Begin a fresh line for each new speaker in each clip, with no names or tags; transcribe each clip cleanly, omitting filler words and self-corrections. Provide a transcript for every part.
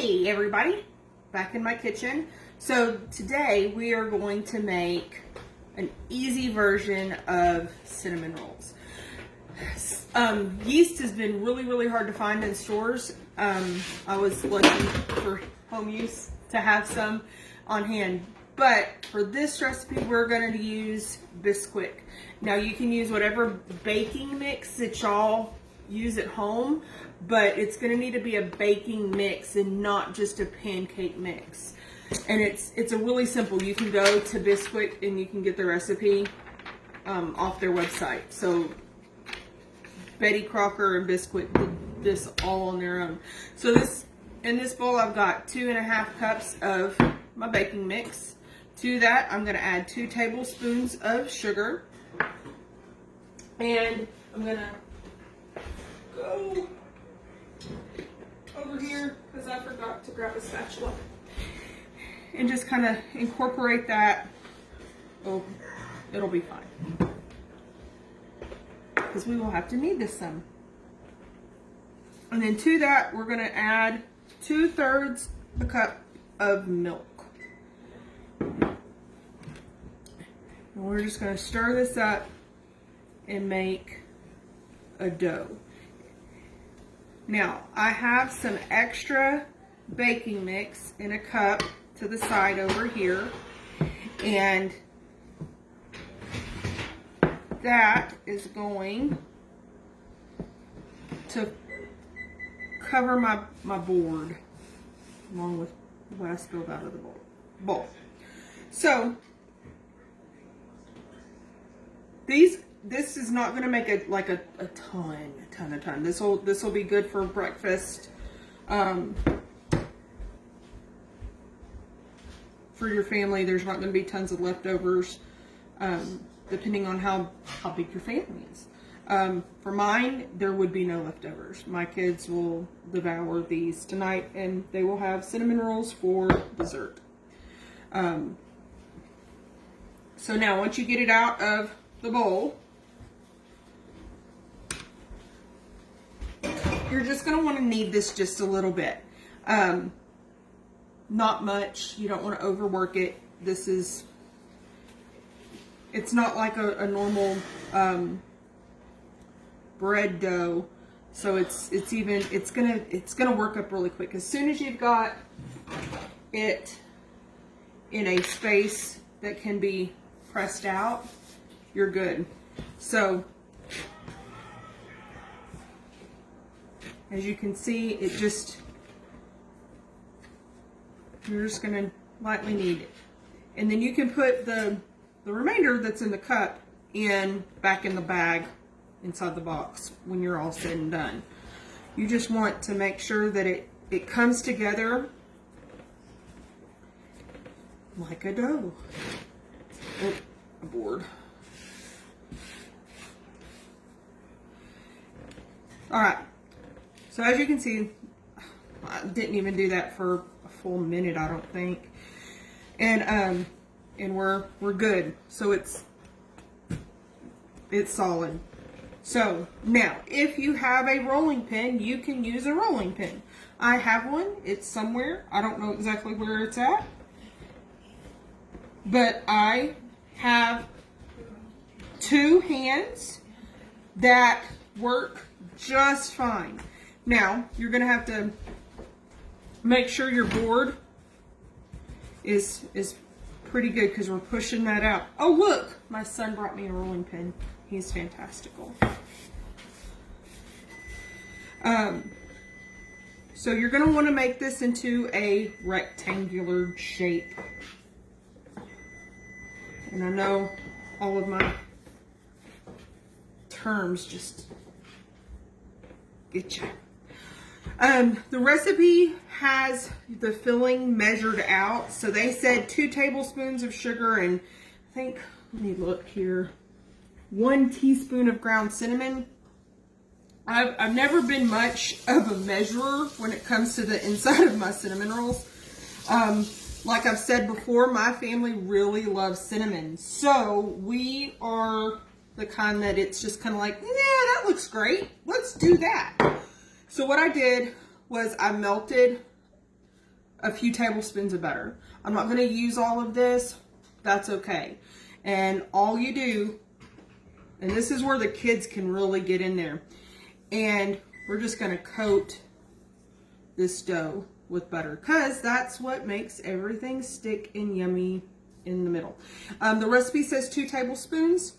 Hey everybody, back in my kitchen. So today we are going to make an easy version of cinnamon rolls. Yeast has been really hard to find in stores. I was looking for home use to have some on hand. But for this recipe, we're going to use Bisquick. Now you can use whatever baking mix that y'all use at home, but it's going to need to be a baking mix and not just a pancake mix. And it's a really simple. You can go to Bisquick and you can get the recipe off their website. So Betty Crocker and Bisquick did this all on their own. So in this bowl, I've got 2.5 cups of my baking mix. To that, I'm going to add 2 tablespoons of sugar. And I'm going to go over here because I forgot to grab a spatula. And just kind of incorporate that. Oh, it'll be fine. Because we will have to need this some. And then to that, we're going to add 2/3 a cup of milk. And we're just going to stir this up and make a dough. Now, I have some extra baking mix in a cup to the side over here, and that is going to cover my board along with what I spilled out of the bowl. So this is not going to make it like a ton. This will be good for breakfast, for your family. There's not going to be tons of leftovers, depending on how big your family is. For mine, there would be no leftovers. My kids will devour these tonight, and they will have cinnamon rolls for dessert. So now, once you get it out of the bowl, you're just going to want to knead this just a little bit. Not much. You don't want to overwork it. It's not like a normal bread dough, so it's gonna work up really quick. As soon as you've got it in a space that can be pressed out, you're good. So as you can see, you're just gonna lightly knead it, and then you can put the remainder that's in the cup back in the bag inside the box when you're all said and done. You just want to make sure that it comes together like a dough. Oh, a board. Alright, so as you can see, I didn't even do that for a full minute, I don't think. And we're good. So it's solid. So now, if you have a rolling pin, you can use a rolling pin. I have one. It's somewhere. I don't know exactly where it's at. But I have 2 hands that work just fine. Now, you're going to have to make sure your board is pretty good because we're pushing that out. Oh, look! My son brought me a rolling pin. He's fantastical. So you're going to want to make this into a rectangular shape. And I know all of my terms just get you. The recipe has the filling measured out. So they said 2 tablespoons of sugar and I think, let me look here, 1 teaspoon of ground cinnamon. I've never been much of a measurer when it comes to the inside of my cinnamon rolls. Like I've said before, my family really loves cinnamon. So we are the kind that it's just kind of like, yeah, that looks great. Let's do that. So what I did was I melted a few tablespoons of butter. I'm not going to use all of this. That's okay. And all you do, and this is where the kids can really get in there, and we're just going to coat this dough with butter, because that's what makes everything stick and yummy in the middle. The recipe says 2 tablespoons,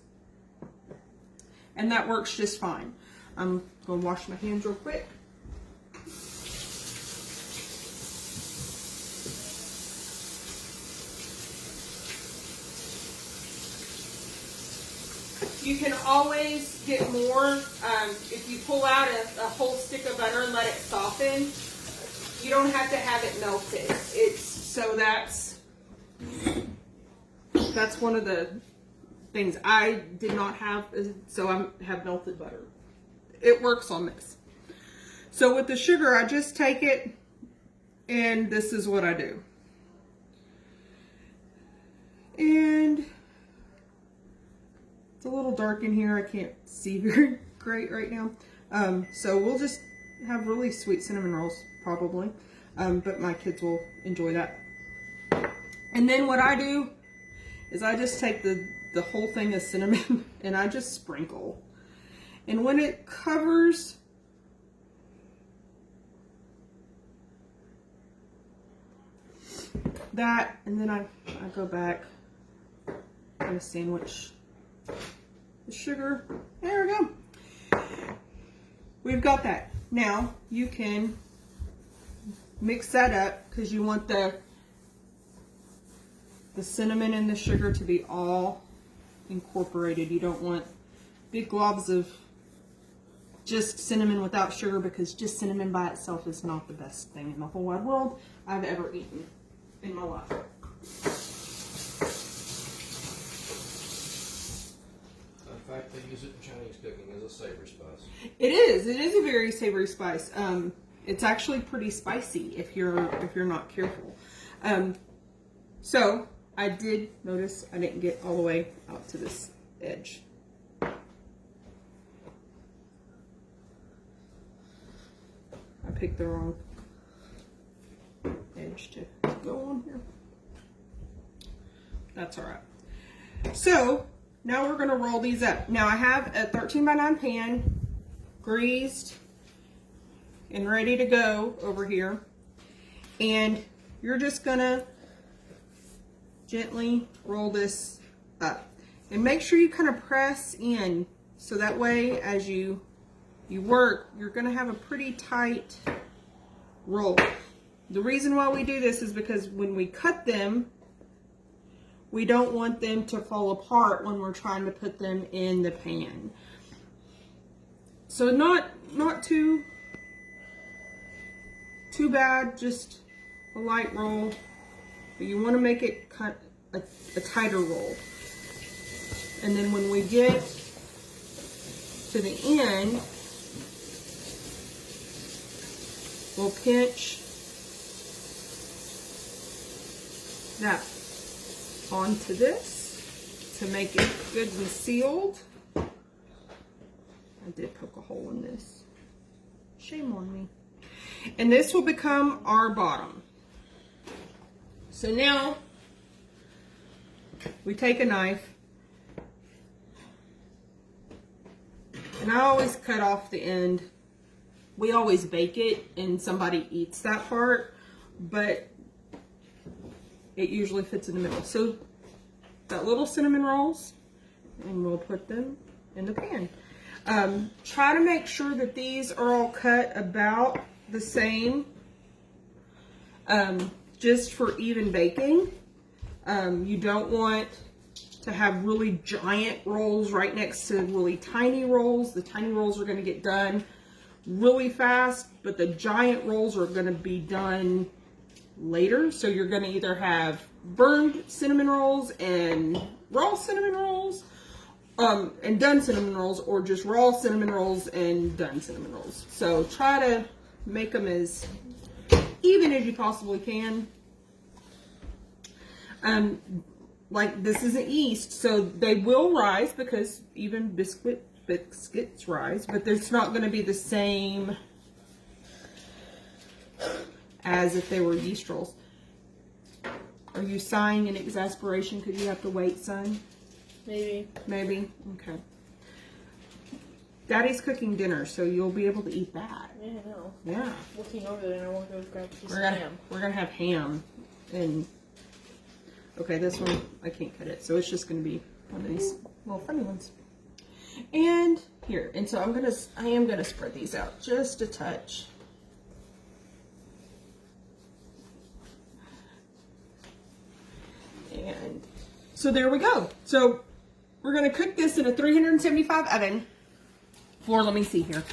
and that works just fine. I'm going to wash my hands real quick. You can always get more if you pull out a whole stick of butter and let it soften. You don't have to have it melted. That's one of the things I did not have, so I have melted butter. It works on this. So with the sugar, I just take it, and this is what I do. And it's a little dark in here. I can't see very great right now. So we'll just have really sweet cinnamon rolls, probably. But my kids will enjoy that. And then what I do is I just take the whole thing of cinnamon and I just sprinkle. And when it covers that, and then I go back and sandwich the sugar. There we go. We've got that. Now you can mix that up because you want the cinnamon and the sugar to be all incorporated. You don't want big globs of just cinnamon without sugar, because just cinnamon by itself is not the best thing in the whole wide world I've ever eaten in my life.
In fact, they use it in Chinese cooking as a savory spice.
It is a very savory spice. It's actually pretty spicy if you're not careful. So I did notice I didn't get all the way out to this edge. I picked the wrong edge to go on here. That's all right. So now we're going to roll these up. Now I have a 13x9 pan greased and ready to go over here. And you're just going to gently roll this up. And make sure you kind of press in, so that way as you work, you're going to have a pretty tight roll. The reason why we do this is because when we cut them, we don't want them to fall apart when we're trying to put them in the pan. So not too bad, just a light roll. But you want to make it kind of a tighter roll. And then when we get to the end, we'll pinch that onto this to make it good and sealed. I did poke a hole in this. Shame on me. And this will become our bottom. So now we take a knife, and I always cut off the end. We always bake it and somebody eats that part, but it usually fits in the middle. So got little cinnamon rolls, and we'll put them in the pan. Try to make sure that these are all cut about the same, just for even baking. You don't want to have really giant rolls right next to really tiny rolls. The tiny rolls are going to get done really fast, but the giant rolls are going to be done later. So you're going to either have burned cinnamon rolls and raw cinnamon rolls, and done cinnamon rolls, or just raw cinnamon rolls and done cinnamon rolls. So try to make them as even as you possibly can. Like this isn't yeast, so they will rise, because even biscuits rise, but it's not going to be the same as if they were yeast rolls. Are you sighing in exasperation because you have to wait, son?
Maybe.
Maybe? Okay. Daddy's cooking dinner, so you'll be able to eat that.
Yeah, I know.
Yeah.
Looking over there, and I want to go grab a piece
We're
of
gonna
ham.
we're gonna have ham and okay, this one I can't cut it, so it's just gonna be one of these little funny ones. And here, and so I am gonna spread these out just a touch. And so there we go. So we're gonna cook this in a 375 oven for, let me see here,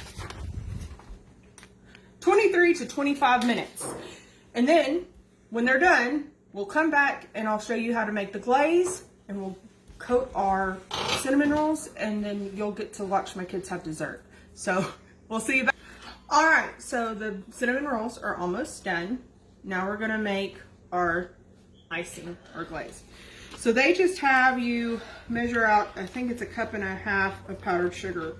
23 to 25 minutes. And then when they're done, we'll come back and I'll show you how to make the glaze, and we'll coat our cinnamon rolls, and then you'll get to watch my kids have dessert. So we'll see you back. All right, so the cinnamon rolls are almost done. Now we're gonna make our icing or glaze. So they just have you measure out, I think it's 1.5 cups of powdered sugar.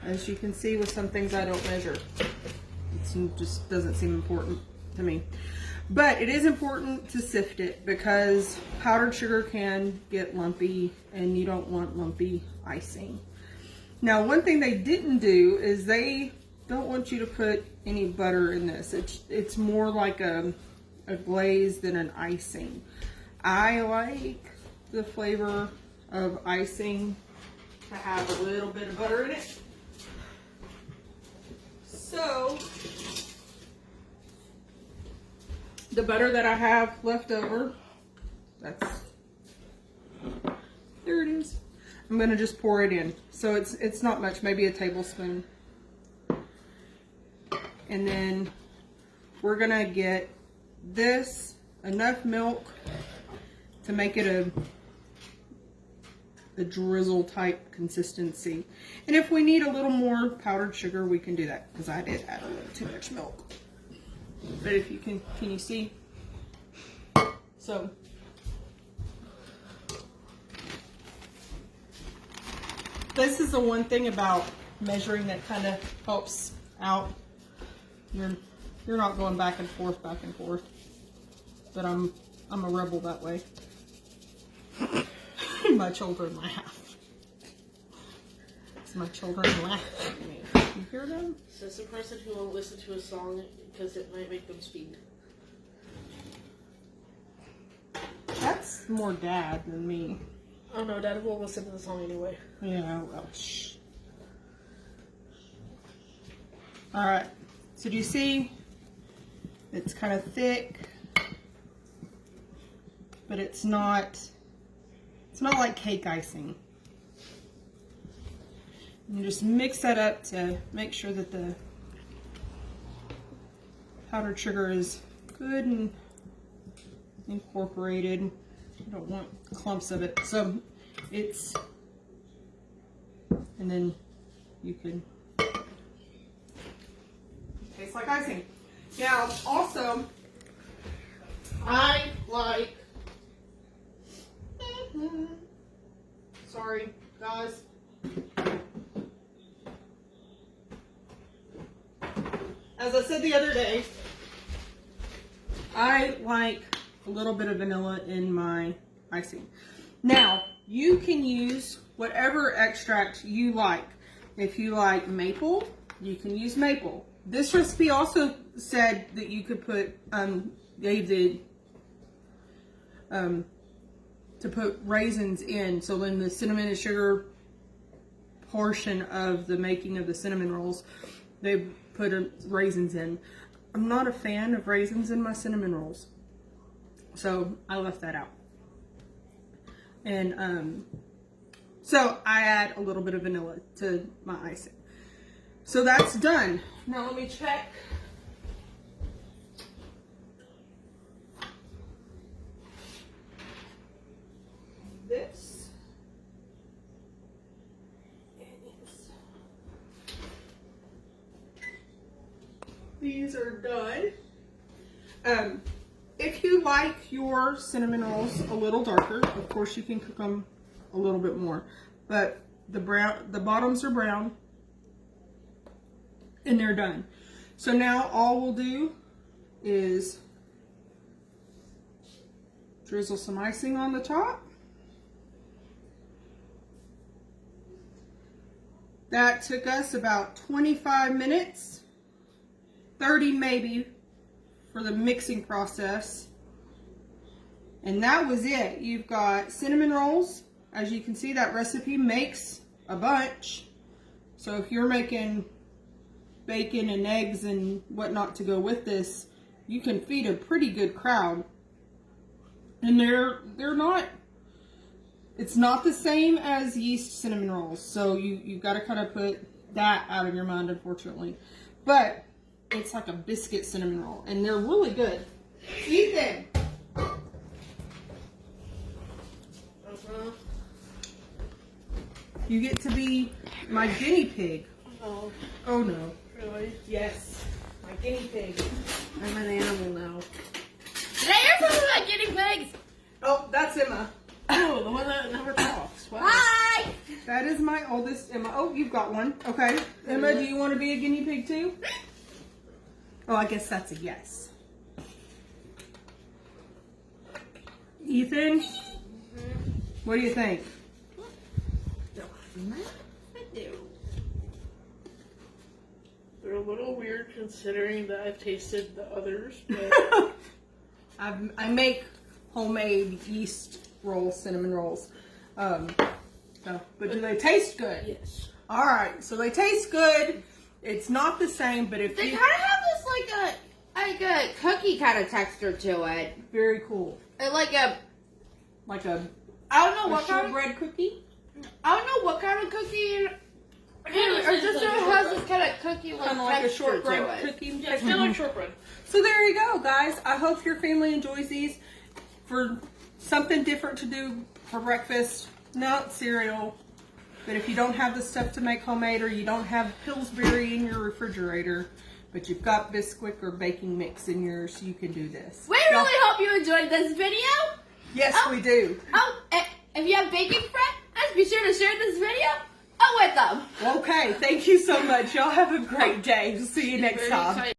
As you can see with some things I don't measure. It just doesn't seem important to me. But it is important to sift it because powdered sugar can get lumpy and you don't want lumpy icing. Now, one thing they didn't do is they don't want you to put any butter in this. It's more like a glaze than an icing. I like the flavor of icing to have a little bit of butter in it. So, the butter that I have left over, there it is. I'm gonna just pour it in. So it's not much, maybe a tablespoon. And then we're gonna get this, enough milk to make it a drizzle type consistency. And if we need a little more powdered sugar, we can do that, because I did add a little too much milk. But if you can you see? So this is the one thing about measuring that kind of helps out. You're not going back and forth. But I'm a rebel that way. My children laugh. My children laugh at me. You hear them?
Says the person who won't listen to a song because it might make them speed.
That's more Dad than me.
Oh no, Dad will listen to the song anyway.
Yeah, well, shh. Alright, so do you see? It's kind of thick, but it's not like cake icing. You just mix that up to make sure that the powdered sugar is good and incorporated. You don't want clumps of it. So it's, and then you can, tastes like icing. Now, also, I like, sorry guys, as I said the other day, I like a little bit of vanilla in my icing. Now, you can use whatever extract you like. If you like maple, you can use maple. This recipe also said that you could put, to put raisins in. So in the cinnamon and sugar portion of the making of the cinnamon rolls, they put raisins in. I'm not a fan of raisins in my cinnamon rolls, so I left that out. And so I add a little bit of vanilla to my icing. So that's done. Now let me check. This. These are done. If you like your cinnamon rolls a little darker, of course you can cook them a little bit more. But the bottoms are brown, and they're done. So now all we'll do is drizzle some icing on the top. That took us about 25 minutes, 30 maybe, for the mixing process. And that was it. You've got cinnamon rolls. As you can see, that recipe makes a bunch. So if you're making bacon and eggs and whatnot to go with this, you can feed a pretty good crowd. And they're not, it's not the same as yeast cinnamon rolls. So you've got to kind of put that out of your mind, unfortunately. But it's like a biscuit cinnamon roll, and they're really good. Ethan! You get to be my guinea pig.
Oh,
Oh no.
really?
Yes. My guinea pig.
I'm an animal now.
Did I hear something about guinea pigs?
Oh, that's Emma.
Oh, the one that never talks. Wow.
Hi!
That is my oldest Emma. Oh, you've got one. Okay. Emma, do you want to be a guinea pig too? Oh, I guess that's a yes. Ethan? What do you think?
I do.
They're a little weird considering that I've tasted the others, but
I make homemade yeast rolls, cinnamon rolls. But do they taste good?
yes.
All right, so they taste good. It's not the same, but if
They
you
kind of have this like a cookie kind of texture to it.
very cool,
And like a,
like a
I don't know what kind of,
shortbread cookie.
I don't know what kind of cookie. Or just it has this kind of cookie like
Kind of like a
texture
shortbread
to it.
cookie.
Yeah, it's kind of like shortbread.
So there you go, guys. I hope your family enjoys these for something different to do for breakfast. Not cereal. But if you don't have the stuff to make homemade, or you don't have Pillsbury in your refrigerator, but you've got Bisquick or baking mix in yours, you can do this.
We
Y'all-
really hope you enjoyed this video.
Yes, we do.
Oh, if you have baking friends, be sure to share this video with them.
Okay, thank you so much. Y'all have a great day. See you next
Very
time.
excited.